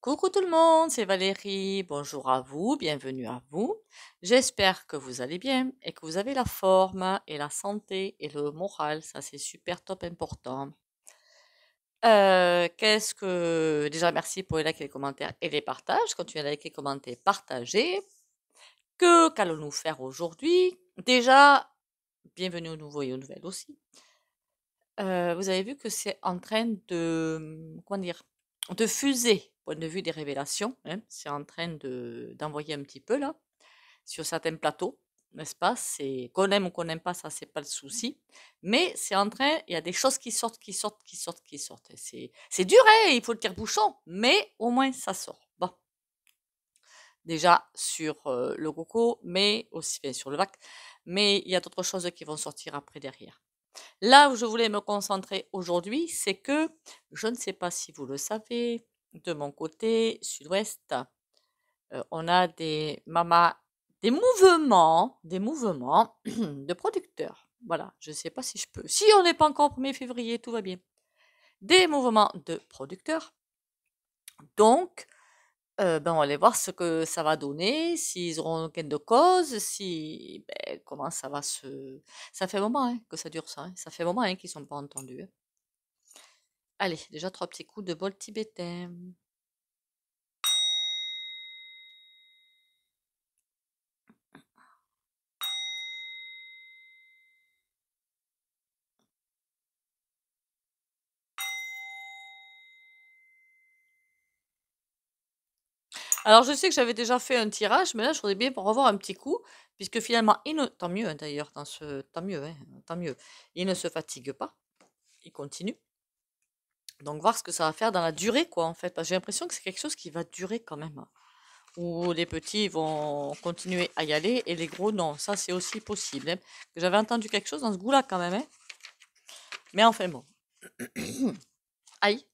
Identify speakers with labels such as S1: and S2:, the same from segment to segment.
S1: Coucou tout le monde, c'est Valérie. Bonjour à vous, bienvenue à vous. J'espère que vous allez bien et que vous avez la forme et la santé et le moral. Ça, c'est super top important. Déjà, merci pour les likes, les commentaires et les partages. Continuez à liker, commenter, partager. Qu'allons-nous faire aujourd'hui? Déjà, bienvenue aux nouveaux et aux nouvelles aussi. Vous avez vu que c'est en train comment dire, de fuser, point de vue des révélations, hein. C'est en train d'envoyer un petit peu là, sur certains plateaux, n'est-ce pas? C'est qu'on aime ou qu'on n'aime pas, ça c'est pas le souci. Mais c'est en train, il y a des choses qui sortent, qui sortent, qui sortent, qui sortent. C'est dur, hein, il faut le tire-bouchon, mais au moins ça sort. Bon, déjà sur le coco, mais aussi enfin, sur le bac, mais il y a d'autres choses qui vont sortir après derrière. Là où je voulais me concentrer aujourd'hui, c'est que je ne sais pas si vous le savez, de mon côté sud-ouest, on a des mouvements de producteurs. Voilà, je ne sais pas si je peux. Si on n'est pas encore au 1er février, tout va bien. Des mouvements de producteurs. Donc, on va aller voir ce que ça va donner, s'ils auront gain de cause, comment ça va se. Ça fait un moment hein, que ça dure ça. Hein. Ça fait un moment hein, qu'ils ne sont pas entendus. Hein. Allez, déjà 3 petits coups de bol tibétain. Alors je sais que j'avais déjà fait un tirage, mais là je voudrais bien pour revoir un petit coup, puisque finalement, tant mieux hein, d'ailleurs, tant mieux, hein, tant mieux. Il ne se fatigue pas, il continue. Donc voir ce que ça va faire dans la durée, quoi, en fait. Parce que j'ai l'impression que c'est quelque chose qui va durer quand même. Hein. Où les petits vont continuer à y aller et les gros non. Ça c'est aussi possible. Hein. J'avais entendu quelque chose dans ce goût-là quand même. Hein. Mais enfin bon. Aïe.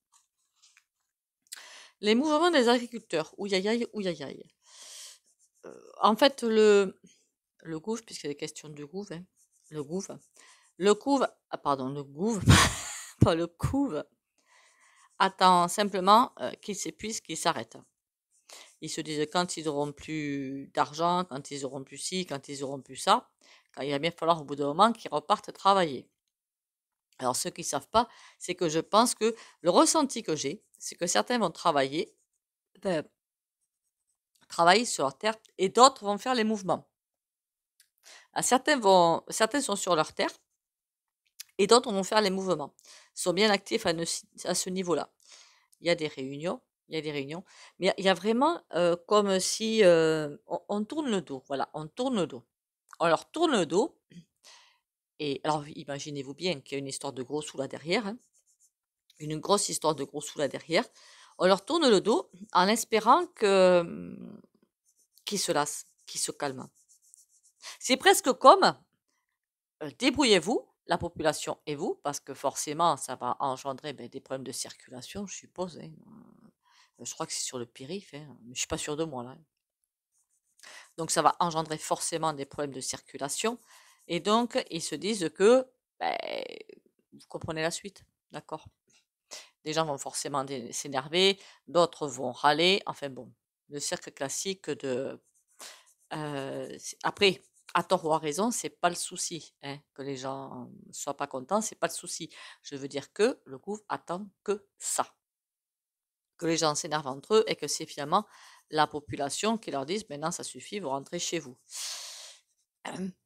S1: Les mouvements des agriculteurs. Ouïaïaï, ouïaïaï. En fait, le gouffre, puisqu'il est question du gouffre, hein, le gouffre, pas le couve, attend simplement qu'il s'épuise, qu'il s'arrête. Ils se disent quand ils auront plus d'argent, quand ils auront plus ci, quand ils auront plus ça, quand il va bien falloir au bout d'un moment qu'ils repartent travailler. Alors, ceux qui ne savent pas, c'est que je pense que le ressenti que j'ai, c'est que certains vont travailler sur leur terre et d'autres vont faire les mouvements. Certains sont sur leur terre et d'autres vont faire les mouvements. Ils sont bien actifs à ce niveau-là. Il y a des réunions, mais il y a vraiment comme si on tourne le dos. Voilà, on tourne le dos. On leur tourne le dos. Et alors, imaginez-vous bien qu'il y a une histoire de gros sous là derrière. Hein, une grosse histoire de gros sous là derrière. On leur tourne le dos en espérant qu'ils se lassent, qu'ils se calment. C'est presque comme débrouillez-vous, la population et vous, parce que forcément, ça va engendrer des problèmes de circulation, je suppose. Hein. Je crois que c'est sur le périph', hein, mais je ne suis pas sûre de moi là. Donc, ça va engendrer forcément des problèmes de circulation. Et donc, ils se disent que, ben, vous comprenez la suite, d'accord? Des gens vont forcément s'énerver, d'autres vont râler. Enfin bon, le cercle classique de. Après, à tort ou à raison, c'est pas le souci. Hein, que les gens soient pas contents, c'est pas le souci. Je veux dire que le gouvernement attend que ça. Que les gens s'énervent entre eux et que c'est finalement la population qui leur dise maintenant ça suffit, vous rentrez chez vous.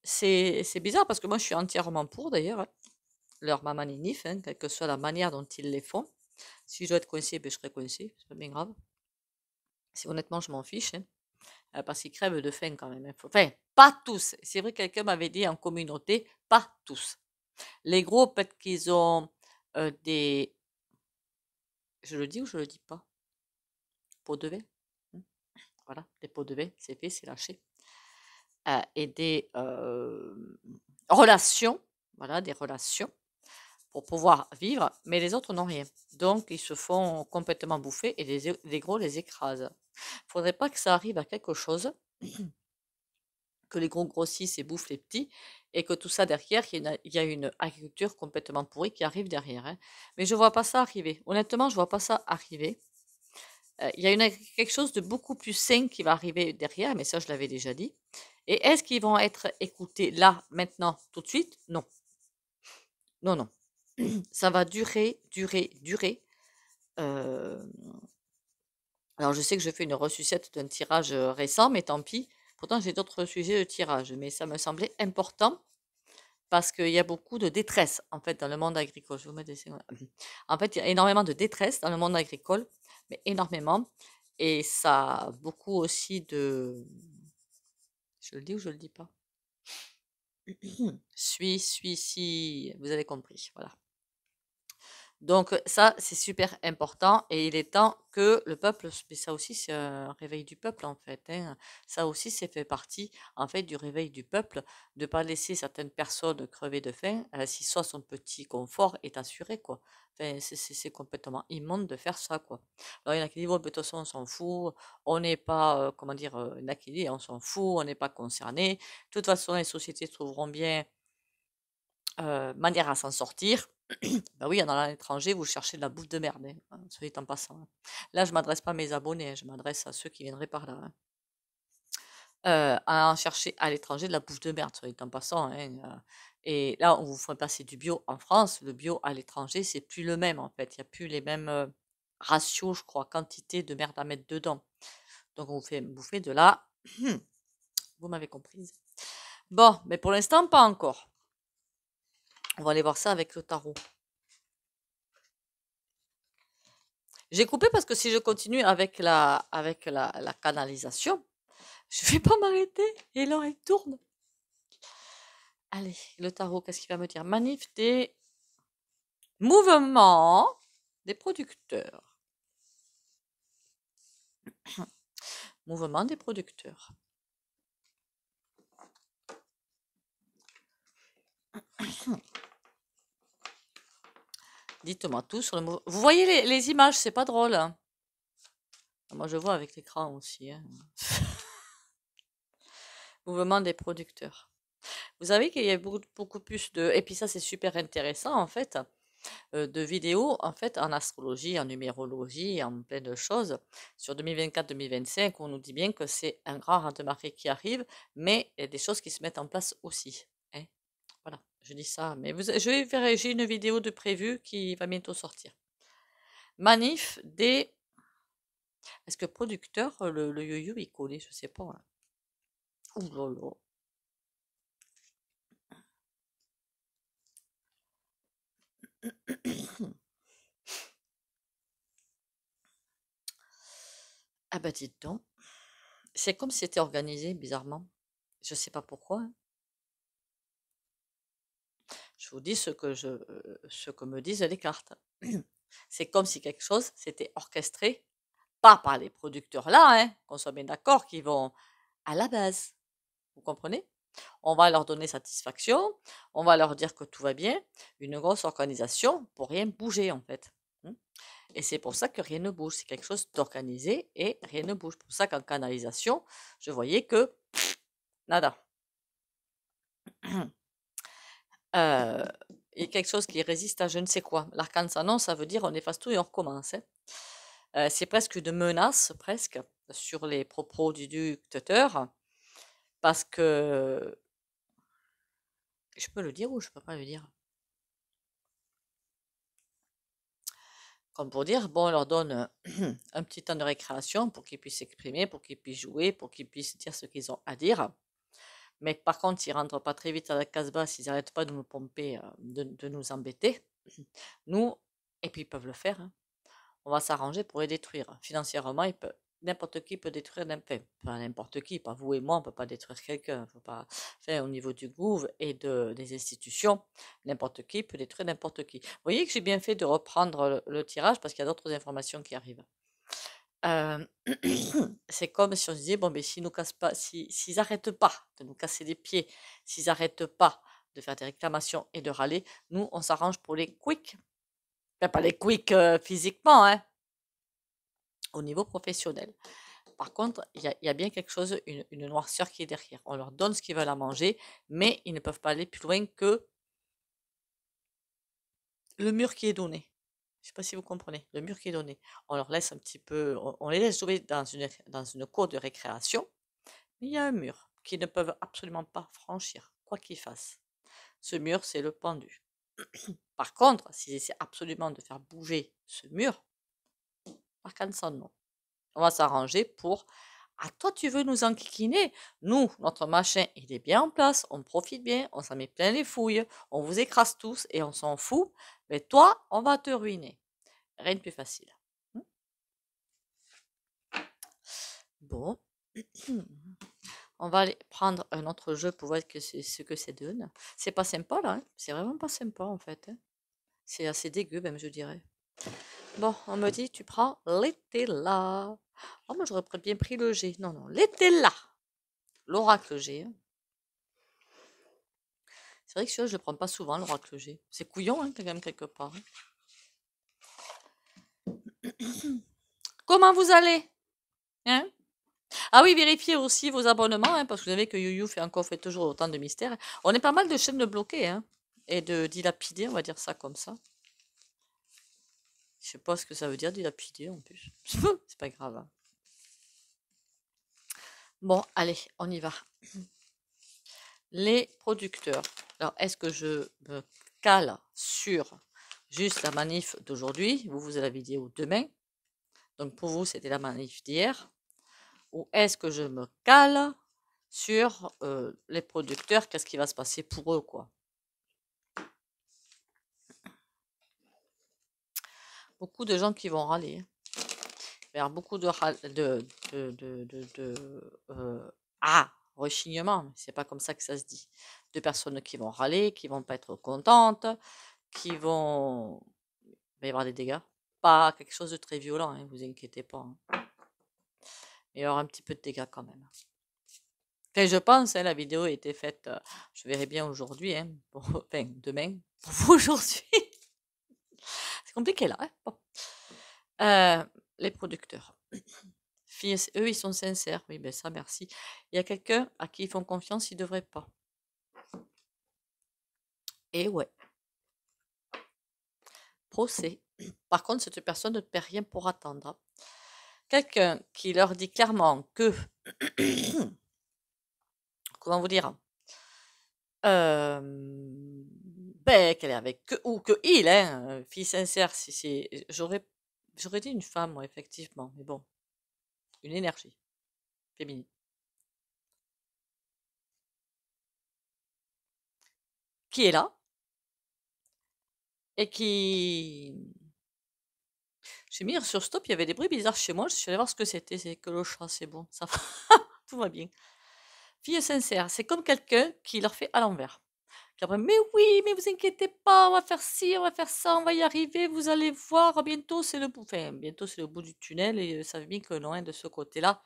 S1: C'est bizarre parce que moi je suis entièrement pour d'ailleurs. Hein, leur mamanif, hein, quelle que soit la manière dont ils les font. Si je dois être coincé, je serai coincé, c'est pas bien grave. Si honnêtement je m'en fiche. Hein. Parce qu'ils crèvent de faim quand même. Hein. Enfin, pas tous. C'est vrai que quelqu'un m'avait dit en communauté, pas tous. Les gros, peut-être qu'ils ont des. Je le dis ou je le dis pas? Pots de vin. Hein. Voilà, des pots de vin, c'est fait, c'est lâché. Et des relations. Voilà, des relations pour pouvoir vivre, mais les autres n'ont rien. Donc, ils se font complètement bouffer et les gros les écrasent. Faudrait pas que ça arrive à quelque chose que les gros grossissent et bouffent les petits, et que tout ça derrière, il y a une agriculture complètement pourrie qui arrive derrière. Hein. Mais je vois pas ça arriver. Honnêtement, je vois pas ça arriver. Il y a quelque chose de beaucoup plus sain qui va arriver derrière, mais ça, je l'avais déjà dit. Et est-ce qu'ils vont être écoutés là, maintenant, tout de suite? Non. Non, non. Ça va durer, durer, durer. Euh, Alors, je sais que je fais une ressucette d'un tirage récent, mais tant pis. Pourtant, j'ai d'autres sujets de tirage, mais ça me semblait important parce qu'il y a beaucoup de détresse, en fait, dans le monde agricole. Je vais vous mettre En fait, il y a énormément de détresse dans le monde agricole, mais énormément. Et ça a beaucoup aussi de... Je le dis ou je le dis pas? Si, vous avez compris, voilà. Donc ça, c'est super important et il est temps que le peuple, mais ça aussi c'est un réveil du peuple en fait, hein. Ça aussi c'est fait partie en fait du réveil du peuple, de pas laisser certaines personnes crever de faim, si soit son petit confort est assuré quoi. Enfin, c'est complètement immonde de faire ça quoi. Alors il y en a qui disent bon, de toute façon on s'en fout, on n'est pas, comment dire, il y en a qui disent on s'en fout, on n'est pas concerné. De toute façon les sociétés trouveront bien manière à s'en sortir. Bah oui, en allant à l'étranger, vous cherchez de la bouffe de merde, hein, soit dit en passant, hein. Là, je m'adresse pas à mes abonnés, hein, je m'adresse à ceux qui viendraient par là, hein. À en chercher à l'étranger de la bouffe de merde, soit dit en passant, hein, et là, on vous fait passer du bio en France. Le bio à l'étranger, c'est plus le même en fait. Il y a plus les mêmes ratios, je crois, quantité de merde à mettre dedans. Donc, on vous fait bouffer de la... Vous m'avez comprise. Bon, mais pour l'instant, pas encore. On va aller voir ça avec le tarot. J'ai coupé parce que si je continue avec la canalisation, je vais pas m'arrêter et l'heure elle tourne. Allez, le tarot, qu'est-ce qu'il va me dire? Manif des mouvements des producteurs. Mouvement des producteurs. Dites-moi tout sur le mouvement. Vous voyez les images, c'est pas drôle, hein. Moi, je vois avec l'écran aussi, hein. Mouvement des producteurs. Vous savez qu'il y a beaucoup plus de... Et puis ça, c'est super intéressant, en fait, de vidéos, en fait, en astrologie, en numérologie, en plein de choses. Sur 2024-2025, on nous dit bien que c'est un grand raz-de-marée qui arrive, mais il y a des choses qui se mettent en place aussi, hein. Voilà, je dis ça. Mais je vais faire, j'ai une vidéo de prévue qui va bientôt sortir. Manif des... Est-ce que producteur, le yo-yo, il collait? Je sais pas, hein. Ouh là là. Ah bah dites donc. C'est comme si c'était organisé bizarrement. Je sais pas pourquoi, hein. Je vous dis ce que me disent les cartes. C'est comme si quelque chose s'était orchestré, pas par les producteurs là, hein, qu'on soit bien d'accord, qui vont à la base. Vous comprenez? On va leur donner satisfaction, on va leur dire que tout va bien, une grosse organisation pour rien bouger en fait, hein. Et c'est pour ça que rien ne bouge. C'est quelque chose d'organisé et rien ne bouge. Pour ça qu'en canalisation, je voyais que nada. Il y a quelque chose qui résiste à je ne sais quoi. L'arcane-sanon, ça veut dire on efface tout et on recommence, hein. C'est presque une menace, presque, sur les propos du tuteur, parce que je peux le dire ou je peux pas le dire? Comme pour dire, bon, on leur donne un petit temps de récréation pour qu'ils puissent s'exprimer, pour qu'ils puissent jouer, pour qu'ils puissent dire ce qu'ils ont à dire. Mais par contre, s'ils rentrent pas très vite à la case basse, s'ils n'arrêtent pas de nous pomper, de nous embêter, nous, et puis ils peuvent le faire, hein, on va s'arranger pour les détruire. Financièrement, n'importe qui peut détruire, enfin, pas n'importe qui, pas vous et moi, on peut pas détruire quelqu'un. Faut pas, enfin, au niveau du gouv et des institutions, n'importe qui peut détruire n'importe qui. Vous voyez que j'ai bien fait de reprendre le tirage parce qu'il y a d'autres informations qui arrivent. C'est comme si on se disait, bon, mais s'ils nous cassent pas, s'ils n'arrêtent pas de nous casser les pieds, s'ils n'arrêtent pas de faire des réclamations et de râler, nous, on s'arrange pour les quick. Enfin, pas les quick physiquement, hein, au niveau professionnel. Par contre, il y a bien quelque chose, une noirceur qui est derrière. On leur donne ce qu'ils veulent à manger, mais ils ne peuvent pas aller plus loin que le mur qui est donné. Je sais pas si vous comprenez. Le mur qui est donné. On leur laisse un petit peu, on les laisse jouer dans une cour de récréation. Mais il y a un mur qu'ils ne peuvent absolument pas franchir, quoi qu'ils fassent. Ce mur, c'est le pendu. Par contre, s'ils essaient absolument de faire bouger ce mur, par contre, ça non. On va s'arranger pour ah, toi, tu veux nous enquiquiner? Nous, notre machin, il est bien en place, on profite bien, on s'en met plein les fouilles, on vous écrase tous et on s'en fout. Mais toi, on va te ruiner. Rien de plus facile. Bon. On va aller prendre un autre jeu pour voir ce que c'est donne. C'est pas sympa là, hein. C'est vraiment pas sympa en fait, hein. C'est assez dégueu même, je dirais. Bon, on me dit, tu prends l'été là. Oh, moi j'aurais bien pris le G. Non, non, l'été là. L'oracle G, hein. C'est vrai que celui-là, je le prends pas souvent, l'oracle G. C'est couillon, hein, quand même, quelque part, hein. Comment vous allez? Hein? Ah oui, vérifiez aussi vos abonnements, hein, parce que vous savez que YouYou fait toujours autant de mystères. On est pas mal de chaînes de bloquées, hein, et de dilapider, on va dire ça comme ça. Je sais pas ce que ça veut dire dilapider en plus. C'est pas grave, hein. Bon, allez, on y va. Les producteurs. Alors, est-ce que je me cale sur juste la manif d'aujourd'hui? Vous avez la vidéo demain. Donc, pour vous, c'était la manif d'hier. Ou est-ce que je me cale sur les producteurs? Qu'est-ce qui va se passer pour eux, quoi? Beaucoup de gens qui vont râler, hein. Il va y avoir beaucoup de rechignement, c'est pas comme ça que ça se dit. De personnes qui vont râler, qui vont pas être contentes, qui vont. Il va y avoir des dégâts. Pas quelque chose de très violent, hein, vous inquiétez pas, hein. Mais il y aura un petit peu de dégâts quand même. Enfin, je pense, hein, la vidéo a été faite, je verrai bien aujourd'hui, hein, enfin demain, pour vous aujourd'hui. C'est compliqué là, hein. Bon. Les producteurs. Eux, ils sont sincères. Oui, ben ça, merci. Il y a quelqu'un à qui ils font confiance, ils ne devraient pas. Et ouais. Procès. Par contre, cette personne ne paie rien pour attendre. Quelqu'un qui leur dit clairement que. Comment vous dire? Ben, qu'elle est avec que, ou que il, hein, fille sincère, si c'est. J'aurais dit une femme, moi, effectivement, mais bon, une énergie féminine. Qui est là et qui. J'ai mis sur stop, il y avait des bruits bizarres chez moi, je suis allée voir ce que c'était, c'est que le chat, c'est bon, ça va, tout va bien. Fille sincère, c'est comme quelqu'un qui leur fait à l'envers. Qui après, mais oui, mais vous inquiétez pas, on va faire ci, on va faire ça, on va y arriver, vous allez voir, bientôt c'est le bout, enfin, bientôt c'est le bout du tunnel et ça veut bien que loin de ce côté-là,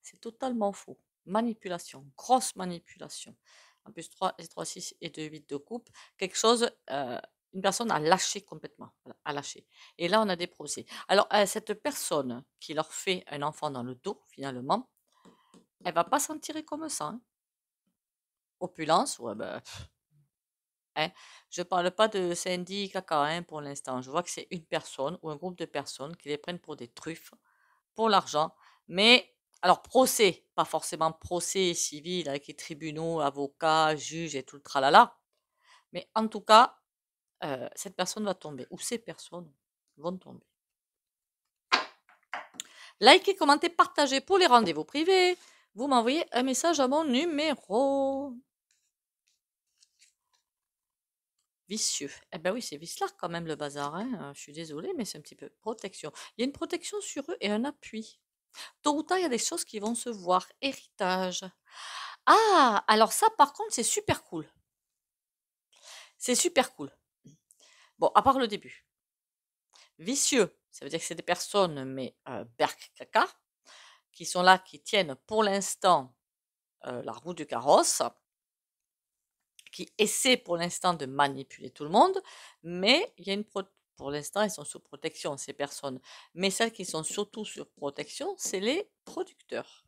S1: c'est totalement faux. Manipulation, grosse manipulation. En plus, 3 et 3, 6 et 2, 8 de coupe, quelque chose, une personne a lâché complètement, voilà, a lâché. Et là, on a des procès. Alors, cette personne qui leur fait un enfant dans le dos, finalement, elle va pas s'en tirer comme ça, hein. Opulence, ouais, ben, hein. Je parle pas de Sandy Caca, hein, pour l'instant. Je vois que c'est une personne ou un groupe de personnes qui les prennent pour des truffes, pour l'argent. Mais, alors, procès, pas forcément procès civil avec les tribunaux, avocats, juges et tout le tralala. Mais en tout cas, cette personne va tomber, ou ces personnes vont tomber. Likez, commentez, partagez pour les rendez-vous privés. Vous m'envoyez un message à mon numéro. Vicieux. Eh ben oui, c'est vicelard quand même le bazar, hein. Je suis désolée, mais c'est un petit peu protection. Il y a une protection sur eux et un appui. Tôt ou tard, il y a des choses qui vont se voir. Héritage. Ah, alors ça, par contre, c'est super cool. C'est super cool. Bon, à part le début. Vicieux, ça veut dire que c'est des personnes, mais berk caca, qui sont là, qui tiennent pour l'instant la roue du carrosse, qui essaient pour l'instant de manipuler tout le monde, mais il y a pour l'instant, ils sont sous protection, ces personnes. Mais celles qui sont surtout sous protection, c'est les producteurs.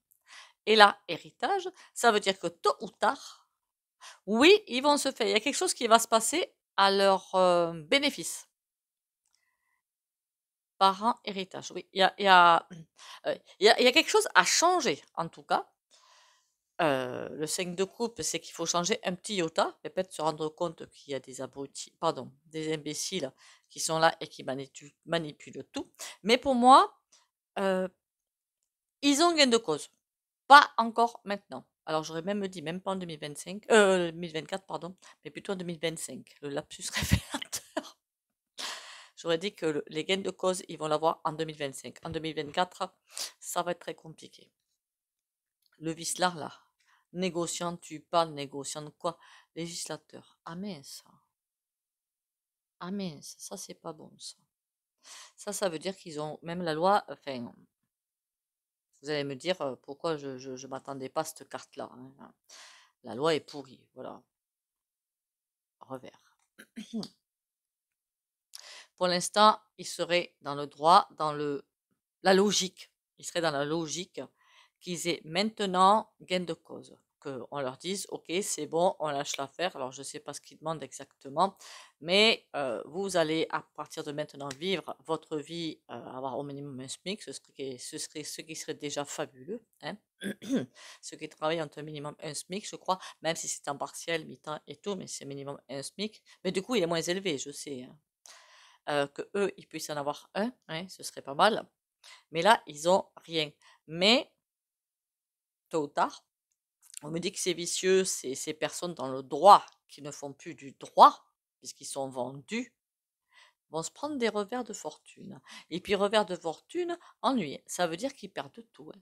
S1: Et là, héritage, ça veut dire que tôt ou tard, oui, ils vont se faire. Il y a quelque chose qui va se passer à leur bénéfice. parents, héritage. Oui, il y a quelque chose à changer, en tout cas. Le 5 de coupe, c'est qu'il faut changer un petit iota, et peut-être se rendre compte qu'il y a des abrutis, pardon, des imbéciles qui sont là et qui manipulent tout. Mais pour moi, euh, ils ont gain de cause. Pas encore maintenant. Alors j'aurais même dit, même pas en 2025, 2024, pardon, mais plutôt en 2025, le lapsus révélateur. J'aurais dit que les gains de cause, ils vont l'avoir en 2025. En 2024, ça va être très compliqué. Le vicelard, là. Négociant, tu parles, négociant de quoi? Législateur. Ah mince. Ah mince, ça c'est pas bon ça. Ça veut dire qu'ils ont même la loi, enfin, vous allez me dire pourquoi je m'attendais pas à cette carte-là, hein. La loi est pourrie, voilà. Revers. Pour l'instant, ils seraient dans le droit, la logique. Ils seraient dans la logique qu'ils aient maintenant gain de cause. Qu'on leur dise, ok, c'est bon, on lâche l'affaire. Alors, je ne sais pas ce qu'ils demandent exactement, mais vous allez, à partir de maintenant, vivre votre vie, avoir au minimum un SMIC, ce qui serait déjà fabuleux, hein. Ceux qui travaillent ont un minimum un SMIC, je crois, même si c'est en partiel, mi-temps et tout, mais c'est minimum un SMIC. Mais du coup, il est moins élevé, je sais, hein. Que eux, ils puissent en avoir un, hein, ce serait pas mal. Mais là, ils ont rien. Mais, tôt ou tard, on me dit que c'est vicieux, c'est ces personnes dans le droit qui ne font plus du droit, puisqu'ils sont vendus, vont se prendre des revers de fortune. Et puis, revers de fortune, ennui. Ça veut dire qu'ils perdent tout, hein.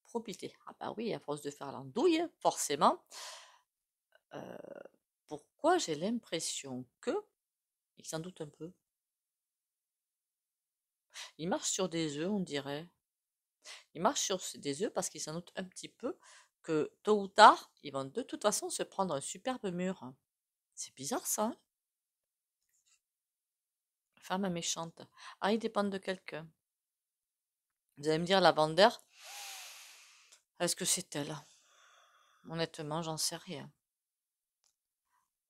S1: Probité. Ah bah oui, à force de faire l'andouille, forcément. Euh, Pourquoi j'ai l'impression que, ils s'en doutent un peu, ils marchent sur des œufs, on dirait. Ils marchent sur des œufs parce qu'ils s'en doutent un petit peu que tôt ou tard, ils vont de toute façon se prendre un superbe mur. C'est bizarre ça, hein? Femme méchante. Ah, ils dépendent de quelqu'un. Vous allez me dire, la vendeur, est-ce que c'est elle? Honnêtement, j'en sais rien.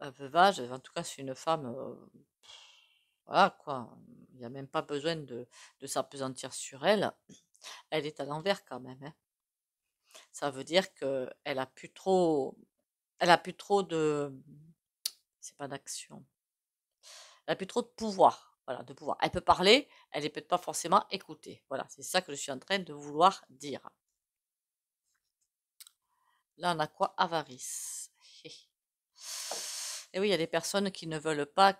S1: Veuvage, en tout cas, c'est une femme. Voilà quoi. Il n'y a même pas besoin de s'appesantir sur elle. Elle est à l'envers quand même, hein. Ça veut dire qu'elle a plus trop. Elle a plus trop de. C'est pas d'action. Elle a plus trop de pouvoir. Voilà, de pouvoir. Elle peut parler, elle ne peut pas forcément écouter. Voilà, c'est ça que je suis en train de vouloir dire. Là, on a quoi? Avarice. Et oui, il y a des personnes qui ne veulent pas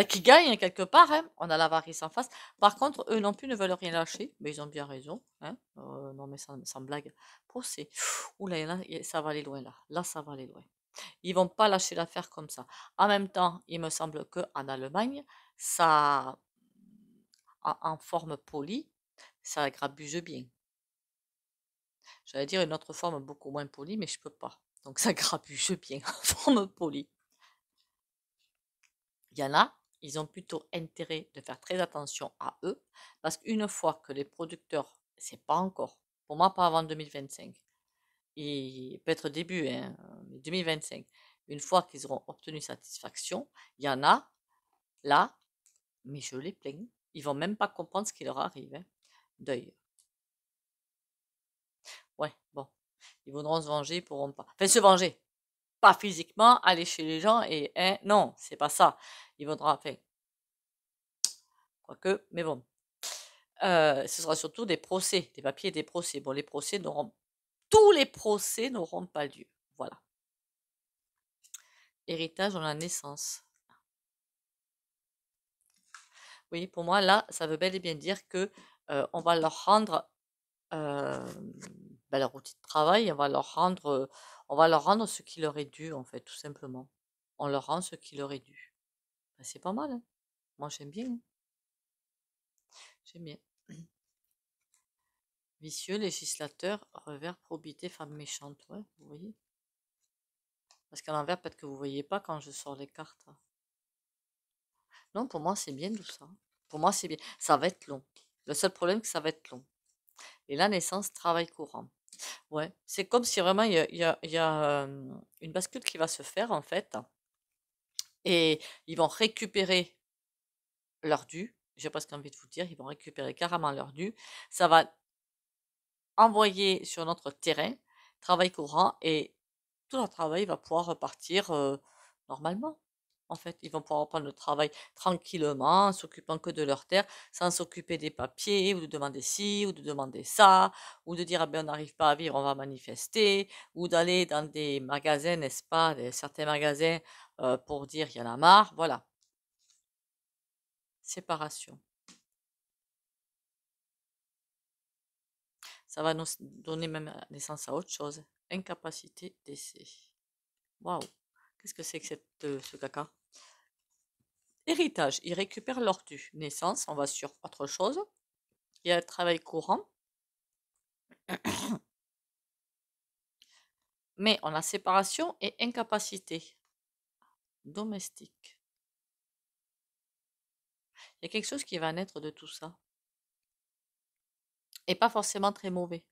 S1: qui gagnent quelque part, hein. On a l'avarice en face. Par contre, eux non plus ne veulent rien lâcher. Mais ils ont bien raison, hein. Non, mais sans blague. Procès. Ouh là, ça va aller loin, là. Là, ça va aller loin. Ils vont pas lâcher l'affaire comme ça. En même temps, il me semble qu'en Allemagne, ça, en forme polie, ça grabuse bien. J'allais dire une autre forme beaucoup moins polie, mais je peux pas. Donc ça grabuse bien en forme polie. Il y en a, ils ont plutôt intérêt de faire très attention à eux, parce qu'une fois que les producteurs, c'est pas encore, pour moi pas avant 2025, et peut-être début, hein, mais 2025, une fois qu'ils auront obtenu satisfaction, il y en a, là, mais je les plains, ils vont même pas comprendre ce qui leur arrive, hein. Deuil. Ouais, bon, ils voudront se venger, ils pourront pas. Enfin, se venger, pas physiquement, aller chez les gens et, hein, non, c'est pas ça. Ils voudront, enfin, quoique, mais bon. Ce sera surtout des procès, des papiers et des procès. Bon, tous les procès n'auront pas lieu. Voilà. Héritage dans la naissance. Oui, pour moi, là, ça veut bel et bien dire que on va leur rendre euh, leur outil de travail, on va leur rendre ce qui leur est dû, en fait, tout simplement. On leur rend ce qui leur est dû. Ben, c'est pas mal, hein. Moi, j'aime bien, hein. J'aime bien. Vicieux, législateur, revers, probité, femme méchante. Ouais, vous voyez. Parce qu'à l'envers, peut-être que vous voyez pas quand je sors les cartes. Non, pour moi, c'est bien tout ça. Pour moi, c'est bien. Ça va être long. Le seul problème, c'est que ça va être long. Et la naissance, travail courant. Ouais, c'est comme si vraiment il y a une bascule qui va se faire en fait. Et ils vont récupérer leur dû. J'ai presque envie de vous dire, ils vont récupérer carrément leur dû. Ça va envoyer sur notre terrain, travail courant, et tout leur travail va pouvoir repartir normalement. En fait, ils vont pouvoir reprendre le travail tranquillement, en s'occupant que de leur terre, sans s'occuper des papiers, ou de demander ci, ou de demander ça, ou de dire ah ben on n'arrive pas à vivre, on va manifester, ou d'aller dans des magasins, n'est-ce pas, certains magasins pour dire il y en a marre. Voilà, séparation. Ça va nous donner même naissance à autre chose. Incapacité d'essai. Waouh, qu'est-ce que c'est que ce caca? Héritage, ils récupèrent leur dû. Naissance, on va sur autre chose. Il y a le travail courant, mais on a séparation et incapacité domestique. Il y a quelque chose qui va naître de tout ça. Et pas forcément très mauvais.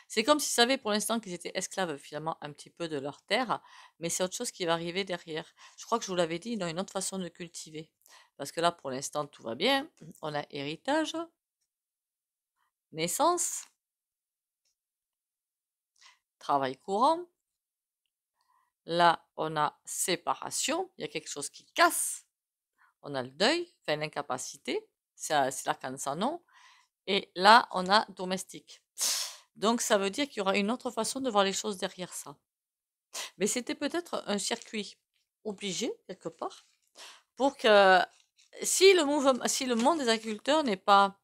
S1: C'est comme s'ils savaient pour l'instant qu'ils étaient esclaves finalement un petit peu de leur terre, mais c'est autre chose qui va arriver derrière. Je crois que je vous l'avais dit, ils ont une autre façon de cultiver. Parce que là, pour l'instant, tout va bien. On a héritage, naissance, travail courant. Là, on a séparation, il y a quelque chose qui casse. On a le deuil, enfin l'incapacité, c'est l'arcane sans nom. Et là, on a domestique. Donc, ça veut dire qu'il y aura une autre façon de voir les choses derrière ça. Mais c'était peut-être un circuit obligé, quelque part, pour que si le monde des agriculteurs n'est pas,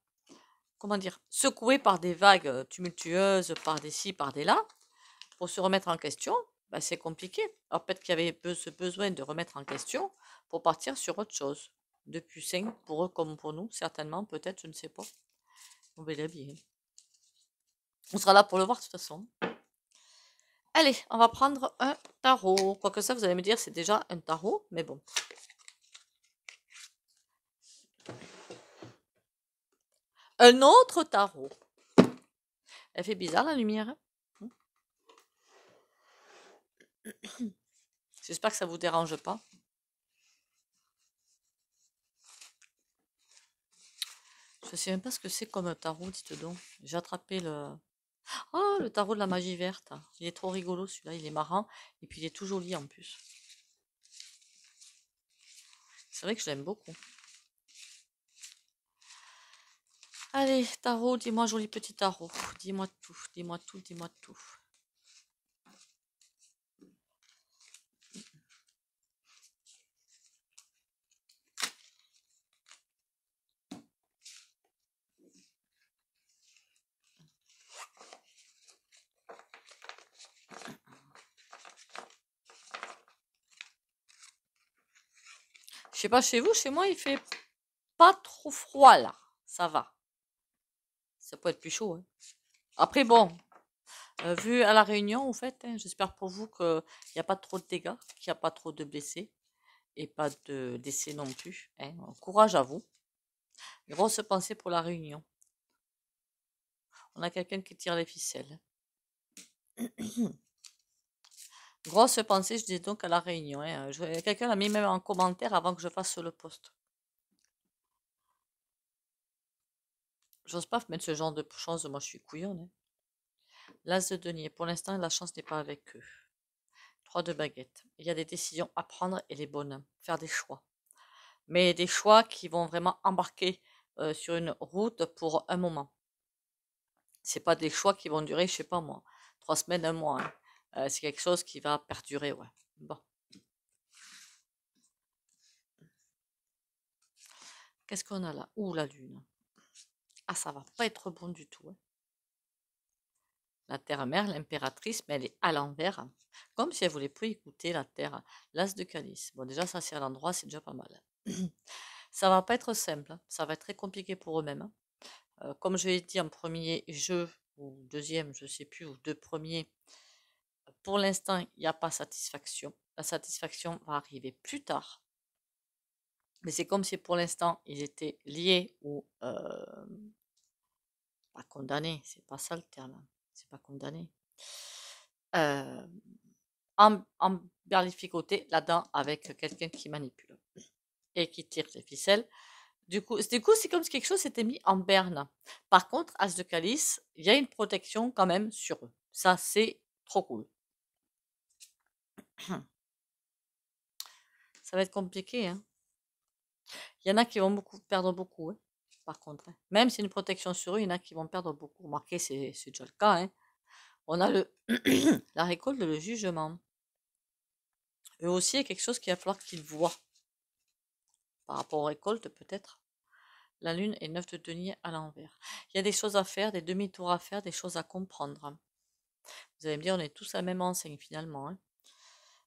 S1: comment dire, secoué par des vagues tumultueuses, par des ci, par des là, pour se remettre en question, ben c'est compliqué. Alors peut-être qu'il y avait ce besoin de remettre en question pour partir sur autre chose. De plus sain pour eux comme pour nous, certainement, peut-être, je ne sais pas. On verra bien. On sera là pour le voir de toute façon. Allez, on va prendre un tarot. Quoique ça, vous allez me dire, c'est déjà un tarot, mais bon. Un autre tarot. Elle fait bizarre la lumière. Hein. J'espère que ça vous dérange pas. Je sais même pas ce que c'est comme un tarot, dites donc. J'ai attrapé le... Oh, le tarot de la magie verte. Il est trop rigolo celui-là, il est marrant. Et puis il est tout joli en plus. C'est vrai que je l'aime beaucoup. Allez, tarot, dis-moi, joli petit tarot. Dis-moi tout, dis-moi tout, dis-moi tout. Je sais pas chez vous, chez moi il fait pas trop froid là. Ça va. Ça peut être plus chaud. Hein. Après bon, vu à la Réunion, en fait, hein, j'espère pour vous qu'il n'y a pas trop de dégâts, qu'il n'y a pas trop de blessés et pas de décès non plus. Hein. Courage à vous. Grosse pensée pour la Réunion. On a quelqu'un qui tire les ficelles. Grosse pensée, je dis donc à la Réunion. Hein. Quelqu'un l'a mis même en commentaire avant que je fasse le post. J'ose pas mettre ce genre de chance, moi je suis couillonne. Hein. L'as de denier, pour l'instant la chance n'est pas avec eux. 3 de baguettes. Il y a des décisions à prendre et les bonnes. Faire des choix. Mais des choix qui vont vraiment embarquer sur une route pour un moment. C'est pas des choix qui vont durer, je sais pas moi, 3 semaines, un mois. Hein. C'est quelque chose qui va perdurer, ouais. Bon. Qu'est-ce qu'on a là? Ouh, la lune. Ah, ça va pas être bon du tout. Hein. La terre-mère, l'impératrice, mais elle est à l'envers. Comme si elle voulait pas écouter la terre. L'as de calice. Bon, déjà, ça c'est à l'endroit, c'est déjà pas mal. Ça va pas être simple. Hein. Ça va être très compliqué pour eux-mêmes. Hein. Comme je l'ai dit en premier jeu, ou deuxième, je sais plus, ou deux premiers, pour l'instant, il n'y a pas satisfaction. La satisfaction va arriver plus tard. Mais c'est comme si pour l'instant, ils étaient liés ou pas condamnés. C'est pas ça le terme. C'est pas condamné. Euh, emberlificoté là-dedans avec quelqu'un qui manipule. et qui tirent les ficelles. Du coup, c'est comme si quelque chose s'était mis en berne. Par contre, As de Calice, il y a une protection quand même sur eux. Ça, c'est trop cool. Ça va être compliqué, hein. Il y en a qui vont perdre beaucoup, hein, par contre, hein. Même si y a une protection sur eux, il y en a qui vont perdre beaucoup. Remarquez, c'est déjà le cas, hein. On a la récolte, le jugement. Eux aussi, il y a quelque chose qu'il va falloir qu'ils voient. Par rapport aux récoltes, peut-être. La lune est 9 de denier à l'envers. Il y a des choses à faire, des demi-tours à faire, des choses à comprendre. Vous allez me dire, on est tous à la même enseigne finalement, hein.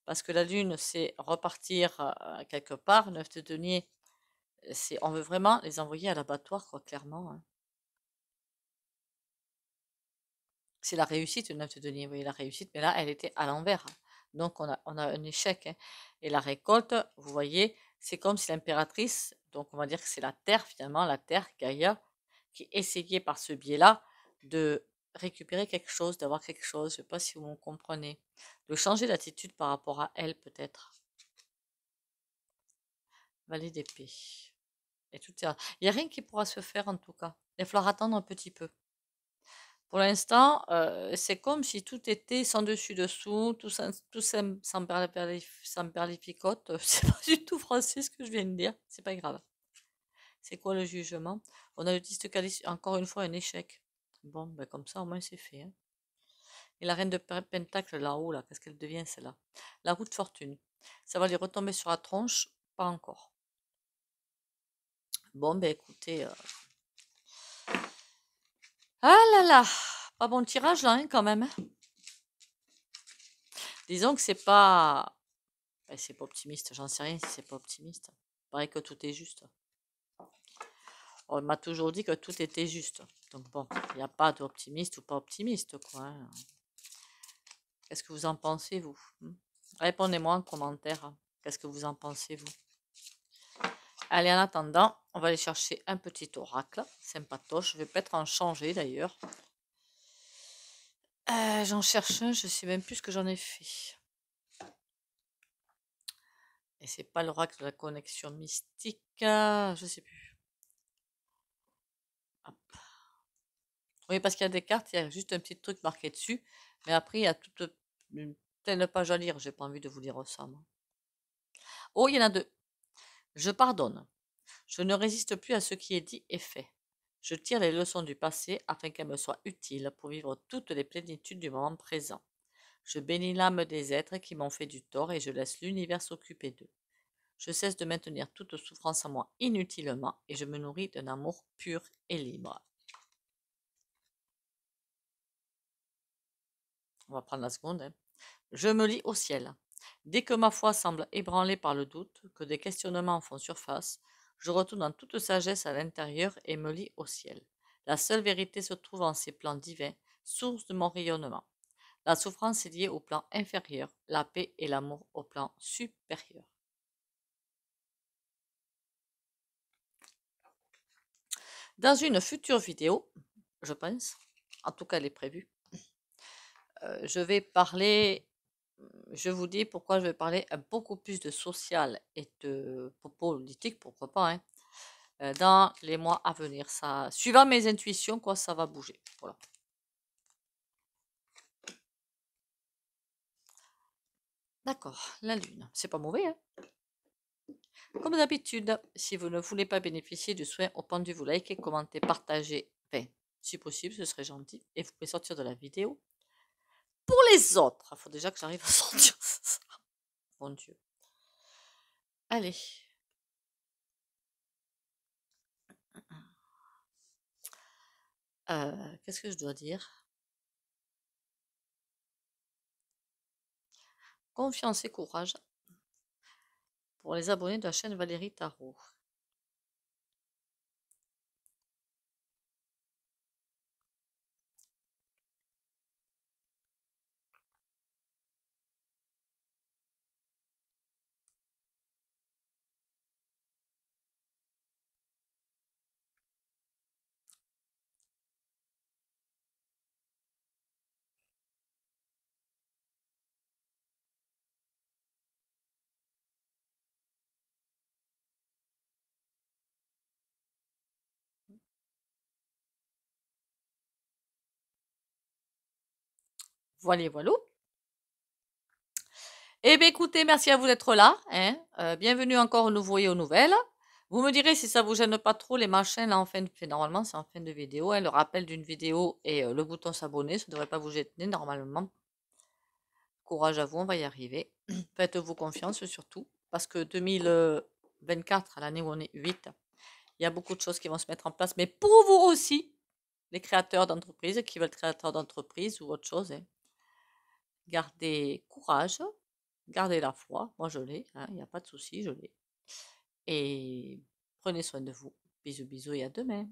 S1: Parce que la lune, c'est repartir quelque part. 9 de denier, on veut vraiment les envoyer à l'abattoir, quoi, clairement, hein. C'est la réussite, le 9 de denier. Vous voyez la réussite, mais là, elle était à l'envers, hein. Donc, on a un échec, hein. Et la récolte, vous voyez, c'est comme si l'impératrice, donc on va dire que c'est la Terre, finalement, la Terre, Gaïa, qui essayait par ce biais-là de récupérer quelque chose, d'avoir quelque chose. Je ne sais pas si vous me comprenez. De changer d'attitude par rapport à elle, peut-être. Valet d'épée. Et tout il n'y a rien qui pourra se faire, en tout cas. Il va falloir attendre un petit peu. Pour l'instant, c'est comme si tout était sans dessus dessous, tout s'emperlificote. C'est pas du tout français ce que je viens de dire. C'est pas grave. C'est quoi le jugement? On a le 10 de calice, encore une fois un échec. Bon, ben comme ça au moins c'est fait, hein. Et la reine de pentacle là-haut, là, qu'est-ce qu'elle devient celle-là? La roue de fortune. Ça va lui retomber sur la tronche? Pas encore. Bon, ben écoutez. Ah là là! Pas bon tirage là, hein, quand même, hein. Disons que c'est pas optimiste, j'en sais rien si c'est pas optimiste. Il paraît que tout est juste. On m'a toujours dit que tout était juste. Donc bon, il n'y a pas d'optimiste ou pas optimiste, quoi, hein. Qu'est-ce que vous en pensez, vous? Répondez-moi en commentaire. Qu'est-ce que vous en pensez, vous? Allez, en attendant, on va aller chercher un petit oracle. Sympatoche. Je vais peut-être en changer, d'ailleurs. J'en cherche un, je sais même plus ce que j'en ai fait. Et c'est pas l'oracle de la connexion mystique. Je sais plus. Hop. Oui, parce qu'il y a des cartes, il y a juste un petit truc marqué dessus. Mais après, il y a toute une pleine page à lire. J'ai pas envie de vous lire ça, moi. Oh, il y en a deux. Je pardonne. Je ne résiste plus à ce qui est dit et fait. Je tire les leçons du passé afin qu'elles me soient utiles pour vivre toutes les plénitudes du moment présent. Je bénis l'âme des êtres qui m'ont fait du tort et je laisse l'univers s'occuper d'eux. Je cesse de maintenir toute souffrance en moi inutilement et je me nourris d'un amour pur et libre. On va prendre la seconde, hein. Je me lie au ciel. Dès que ma foi semble ébranlée par le doute, que des questionnements font surface, je retourne en toute sagesse à l'intérieur et me lie au ciel. La seule vérité se trouve en ces plans divins, source de mon rayonnement. La souffrance est liée au plan inférieur, la paix et l'amour au plan supérieur. Dans une future vidéo, je pense, en tout cas elle est prévue, je vais parler, je vous dis pourquoi je vais parler beaucoup plus de social et de politique, pourquoi pas, hein, dans les mois à venir. Ça, suivant mes intuitions, quoi, ça va bouger. Voilà. D'accord, la lune, c'est pas mauvais, hein. Comme d'habitude, si vous ne voulez pas bénéficier du soin au pendu, vous likez, commentez, partagez, enfin, si possible, ce serait gentil. Et vous pouvez sortir de la vidéo. Pour les autres, il faut déjà que j'arrive à sortir ça. Mon Dieu. Allez. Qu'est-ce que je dois dire? Confiance et courage pour les abonnés de la chaîne Valérie Tarot. Voilà, voilà. Eh bien, écoutez, merci à vous d'être là, hein. Bienvenue encore aux nouveaux et aux nouvelles. Vous me direz si ça vous gêne pas trop les machins là en fin de, normalement c'est en fin de vidéo, hein, le rappel d'une vidéo et le bouton s'abonner, ça ne devrait pas vous gêner normalement. Courage à vous, on va y arriver. Faites-vous confiance surtout, parce que 2024, l'année où on est 8, il y a beaucoup de choses qui vont se mettre en place, mais pour vous aussi, les créateurs d'entreprise qui veulent être créateurs d'entreprise ou autre chose, hein. Gardez courage, gardez la foi, moi je l'ai, hein, il n'y a pas de souci, je l'ai. Et prenez soin de vous. Bisous bisous et à demain.